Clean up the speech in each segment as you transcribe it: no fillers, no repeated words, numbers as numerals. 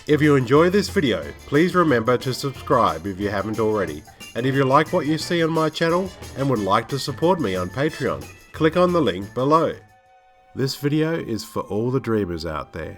If you enjoy this video, please remember to subscribe if you haven't already. And if you like what you see on my channel and would like to support me on Patreon, click on the link below. This video is for all the dreamers out there.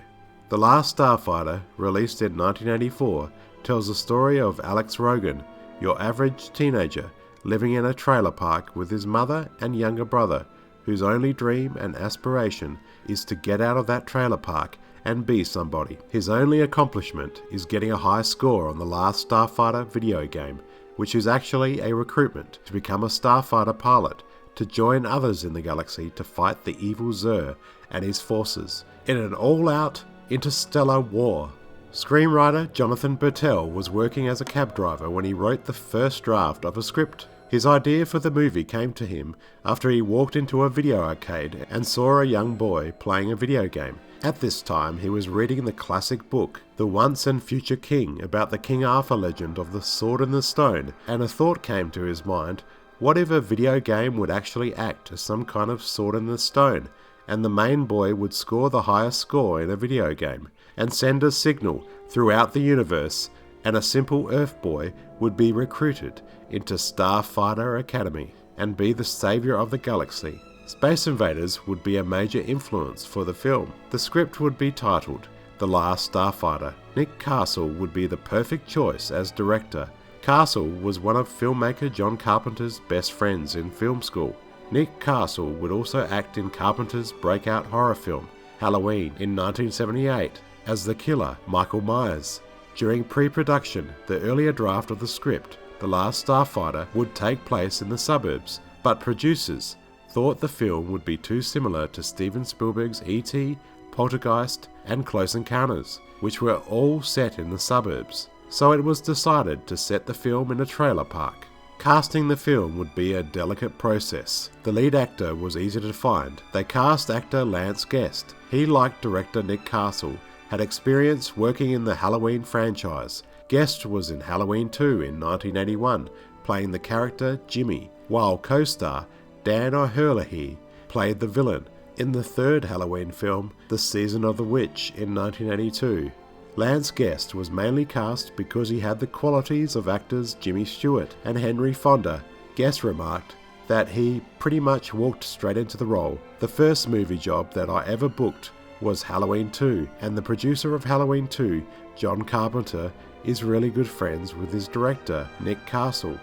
The Last Starfighter, released in 1984, tells the story of Alex Rogan, your average teenager, living in a trailer park with his mother and younger brother, whose only dream and aspiration is to get out of that trailer park and be somebody. His only accomplishment is getting a high score on the Last Starfighter video game, which is actually a recruitment to become a starfighter pilot to join others in the galaxy to fight the evil Xur and his forces in an all-out interstellar war. Screenwriter Jonathan Bertel was working as a cab driver when he wrote the first draft of a script. His idea for the movie came to him after he walked into a video arcade and saw a young boy playing a video game. At this time, he was reading the classic book, The Once and Future King, about the King Arthur legend of the Sword and the Stone, and a thought came to his mind: what if a video game would actually act as some kind of Sword in the Stone, and the main boy would score the highest score in a video game, and send a signal throughout the universe, and a simple Earth boy would be recruited into Starfighter Academy and be the savior of the galaxy. Space Invaders would be a major influence for the film. The script would be titled The Last Starfighter. Nick Castle would be the perfect choice as director. Castle was one of filmmaker John Carpenter's best friends in film school. Nick Castle would also act in Carpenter's breakout horror film, Halloween, in 1978, as the killer Michael Myers. During pre-production, the earlier draft of the script, The Last Starfighter, would take place in the suburbs, but producers thought the film would be too similar to Steven Spielberg's E.T., Poltergeist, and Close Encounters, which were all set in the suburbs. So it was decided to set the film in a trailer park. Casting the film would be a delicate process. The lead actor was easy to find. They cast actor Lance Guest. He, like director Nick Castle, had experience working in the Halloween franchise. Guest was in Halloween 2 in 1981, playing the character Jimmy, while co-star Dan O'Herlihy played the villain in the third Halloween film, The Season of the Witch, in 1982. Lance Guest was mainly cast because he had the qualities of actors Jimmy Stewart and Henry Fonda. Guest remarked that he pretty much walked straight into the role. The first movie job that I ever booked was Halloween 2, and the producer of Halloween 2, John Carpenter, is really good friends with his director, Nick Castle.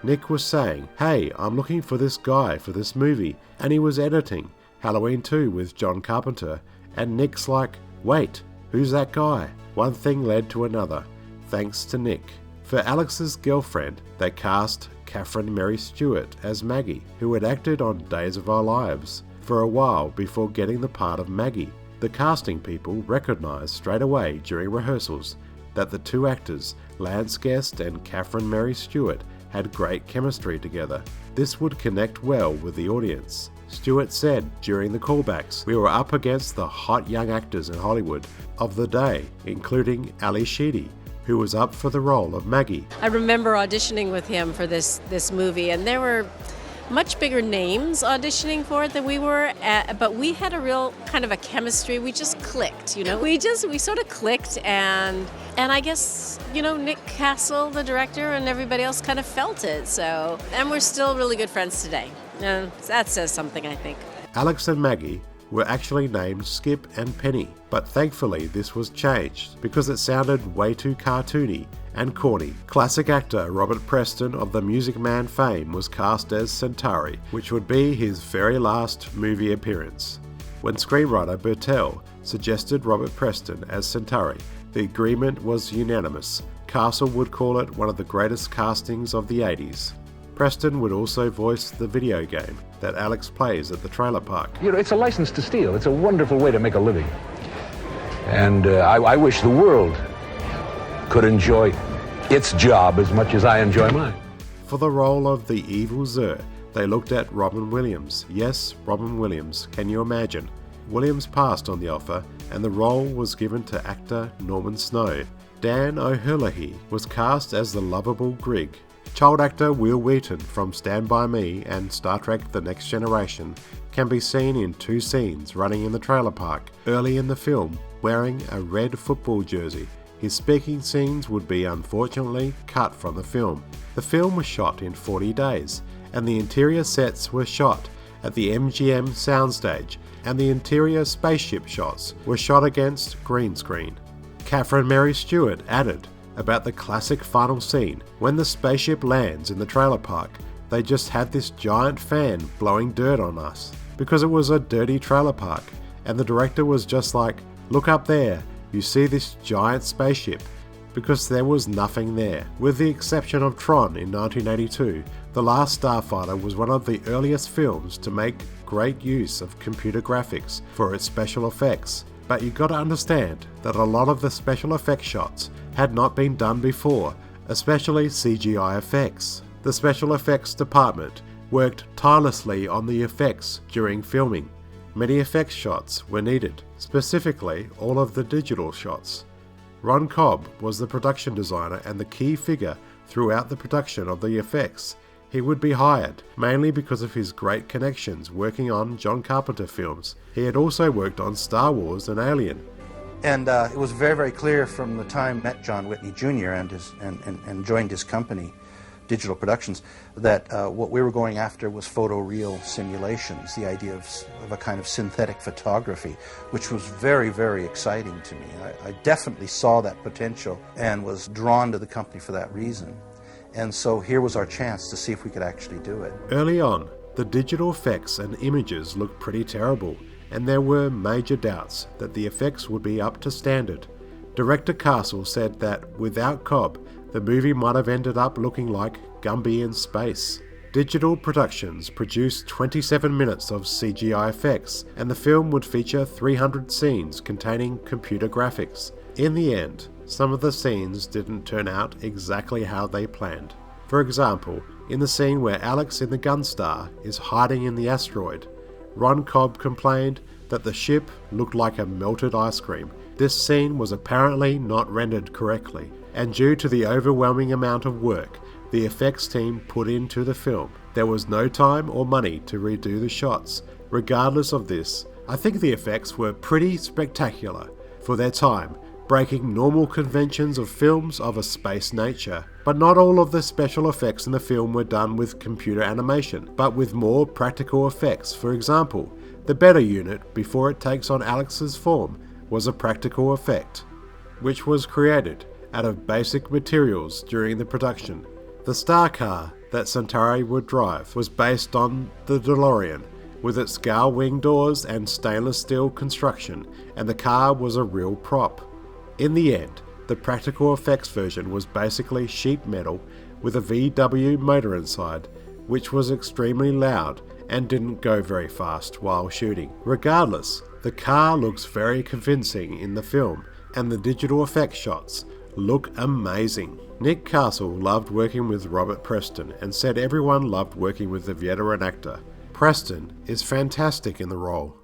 Nick was saying, "Hey, I'm looking for this guy for this movie," and he was editing Halloween 2 with John Carpenter, and Nick's like, "Wait, who's that guy?" One thing led to another, thanks to Nick. For Alex's girlfriend, they cast Catherine Mary Stewart as Maggie, who had acted on Days of Our Lives for a while before getting the part of Maggie. The casting people recognized straight away during rehearsals that the two actors, Lance Guest and Catherine Mary Stewart, had great chemistry together. This would connect well with the audience. Stewart said during the callbacks, "We were up against the hot young actors in Hollywood of the day, including Ali Sheedy, who was up for the role of Maggie." I remember auditioning with him for this movie, and there were much bigger names auditioning for it than we were, but we had a real kind of a chemistry. We just clicked, you know. We sort of clicked, and I guess, you know, Nick Castle, the director, and everybody else kind of felt it. So, and we're still really good friends today. And that says something, I think. Alex and Maggie were actually named Skip and Penny, but thankfully this was changed because it sounded way too cartoony and corny. Classic actor Robert Preston of the Music Man fame was cast as Centauri, which would be his very last movie appearance. When screenwriter Bertel suggested Robert Preston as Centauri, the agreement was unanimous. Castle would call it one of the greatest castings of the 80s. Preston would also voice the video game that Alex plays at the trailer park. You know, it's a license to steal. It's a wonderful way to make a living. And I wish the world could enjoy its job as much as I enjoy mine. For the role of the evil Xur, they looked at Robin Williams. Yes, Robin Williams. Can you imagine? Williams passed on the offer, and the role was given to actor Norman Snow. Dan O'Herlihy was cast as the lovable Grig. Child actor Will Wheaton from Stand By Me and Star Trek The Next Generation can be seen in two scenes running in the trailer park. Early in the film, wearing a red football jersey, his speaking scenes would be unfortunately cut from the film. The film was shot in 40 days, and the interior sets were shot at the MGM soundstage, and the interior spaceship shots were shot against green screen. Catherine Mary Stewart added about the classic final scene when the spaceship lands in the trailer park. They just had this giant fan blowing dirt on us because it was a dirty trailer park, and the director was just like, look up there, you see this giant spaceship, because there was nothing there. With the exception of Tron in 1982, The Last Starfighter was one of the earliest films to make great use of computer graphics for its special effects, but you gotta understand that a lot of the special effects shots had not been done before, especially CGI effects. The special effects department worked tirelessly on the effects during filming. Many effects shots were needed, specifically all of the digital shots. Ron Cobb was the production designer and the key figure throughout the production of the effects. He would be hired, mainly because of his great connections working on John Carpenter films. He had also worked on Star Wars and Alien. And it was very, very clear from the time I met John Whitney Jr. and joined his company, Digital Productions, that what we were going after was photoreal simulations, the idea of a kind of synthetic photography, which was very, very exciting to me. I definitely saw that potential and was drawn to the company for that reason. And so here was our chance to see if we could actually do it. Early on, the digital effects and images looked pretty terrible, and there were major doubts that the effects would be up to standard. Director Castle said that without Cobb, the movie might have ended up looking like Gumby in space. Digital Productions produced 27 minutes of CGI effects, and the film would feature 300 scenes containing computer graphics. In the end, some of the scenes didn't turn out exactly how they planned. For example, in the scene where Alex in the Gunstar is hiding in the asteroid, Ron Cobb complained that the ship looked like a melted ice cream. This scene was apparently not rendered correctly, and due to the overwhelming amount of work the effects team put into the film, there was no time or money to redo the shots. Regardless of this, I think the effects were pretty spectacular for their time, breaking normal conventions of films of a space nature. But not all of the special effects in the film were done with computer animation, but with more practical effects. For example, the Beta unit, before it takes on Alex's form, was a practical effect, which was created out of basic materials during the production. The star car that Centauri would drive was based on the DeLorean, with its gull wing doors and stainless steel construction, and the car was a real prop. In the end, the practical effects version was basically sheet metal with a VW motor inside, which was extremely loud and didn't go very fast while shooting. Regardless, the car looks very convincing in the film, and the digital effects shots look amazing. Nick Castle loved working with Robert Preston and said everyone loved working with the veteran actor. Preston is fantastic in the role.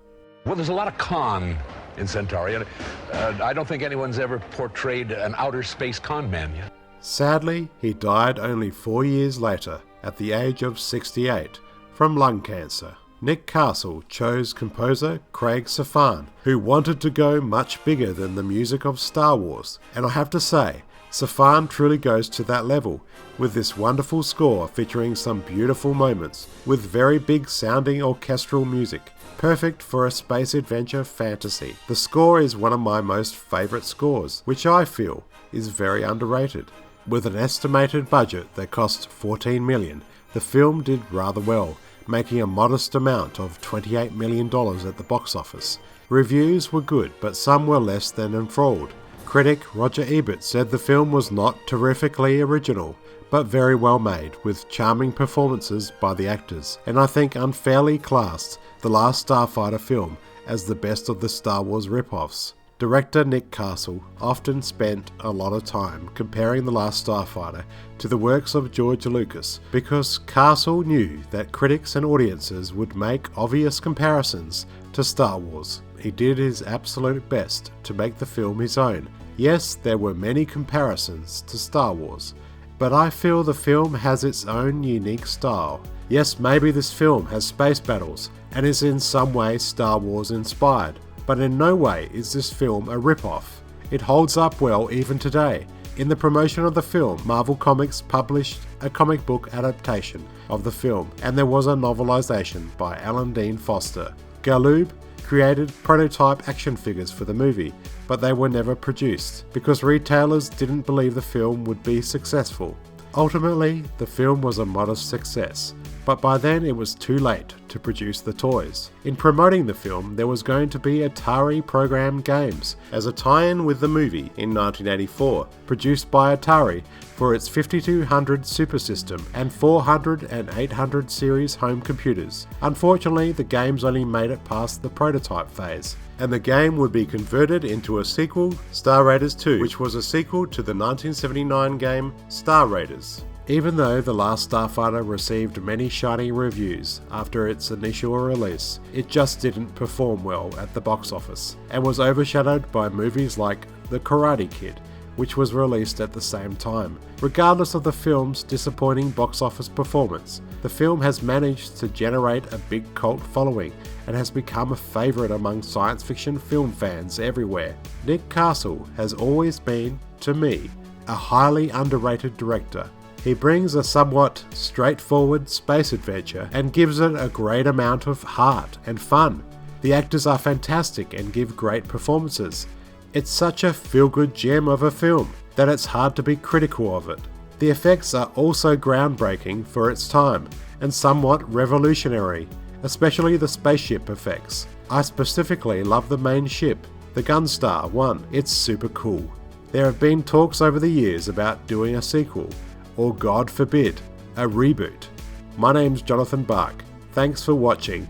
Well, there's a lot of con in Centauri, and I don't think anyone's ever portrayed an outer space con man yet. Sadly, he died only 4 years later, at the age of 68, from lung cancer. Nick Castle chose composer Craig Safan, who wanted to go much bigger than the music of Star Wars, and I have to say, Safan truly goes to that level, with this wonderful score featuring some beautiful moments, with very big sounding orchestral music, perfect for a space adventure fantasy. The score is one of my most favourite scores, which I feel is very underrated. With an estimated budget that cost $14 million, the film did rather well, making a modest amount of $28 million at the box office. Reviews were good, but some were less than enthralled. Critic Roger Ebert said the film was not terrifically original, but very well made, with charming performances by the actors, and I think unfairly classed The Last Starfighter film as the best of the Star Wars rip-offs. Director Nick Castle often spent a lot of time comparing The Last Starfighter to the works of George Lucas, because Castle knew that critics and audiences would make obvious comparisons to Star Wars. He did his absolute best to make the film his own. Yes, there were many comparisons to Star Wars, but I feel the film has its own unique style. Yes, maybe this film has space battles and is in some way Star Wars inspired, but in no way is this film a rip-off. It holds up well even today. In the promotion of the film, Marvel Comics published a comic book adaptation of the film, and there was a novelization by Alan Dean Foster. Galoob created prototype action figures for the movie, but they were never produced because retailers didn't believe the film would be successful. Ultimately, the film was a modest success, but by then it was too late to produce the toys. In promoting the film, there was going to be Atari program games as a tie-in with the movie in 1984, produced by Atari for its 5200 Super System and 400 and 800 series home computers. Unfortunately, the games only made it past the prototype phase, and the game would be converted into a sequel, Star Raiders 2, which was a sequel to the 1979 game Star Raiders. Even though The Last Starfighter received many shiny reviews after its initial release, it just didn't perform well at the box office, and was overshadowed by movies like The Karate Kid, which was released at the same time. Regardless of the film's disappointing box office performance, the film has managed to generate a big cult following and has become a favourite among science fiction film fans everywhere. Nick Castle has always been, to me, a highly underrated director. He brings a somewhat straightforward space adventure and gives it a great amount of heart and fun. The actors are fantastic and give great performances. It's such a feel-good gem of a film that it's hard to be critical of it. The effects are also groundbreaking for its time and somewhat revolutionary, especially the spaceship effects. I specifically love the main ship, the Gunstar 1. It's super cool. There have been talks over the years about doing a sequel, or God forbid, a reboot. My name's JonnyBaak. Thanks for watching,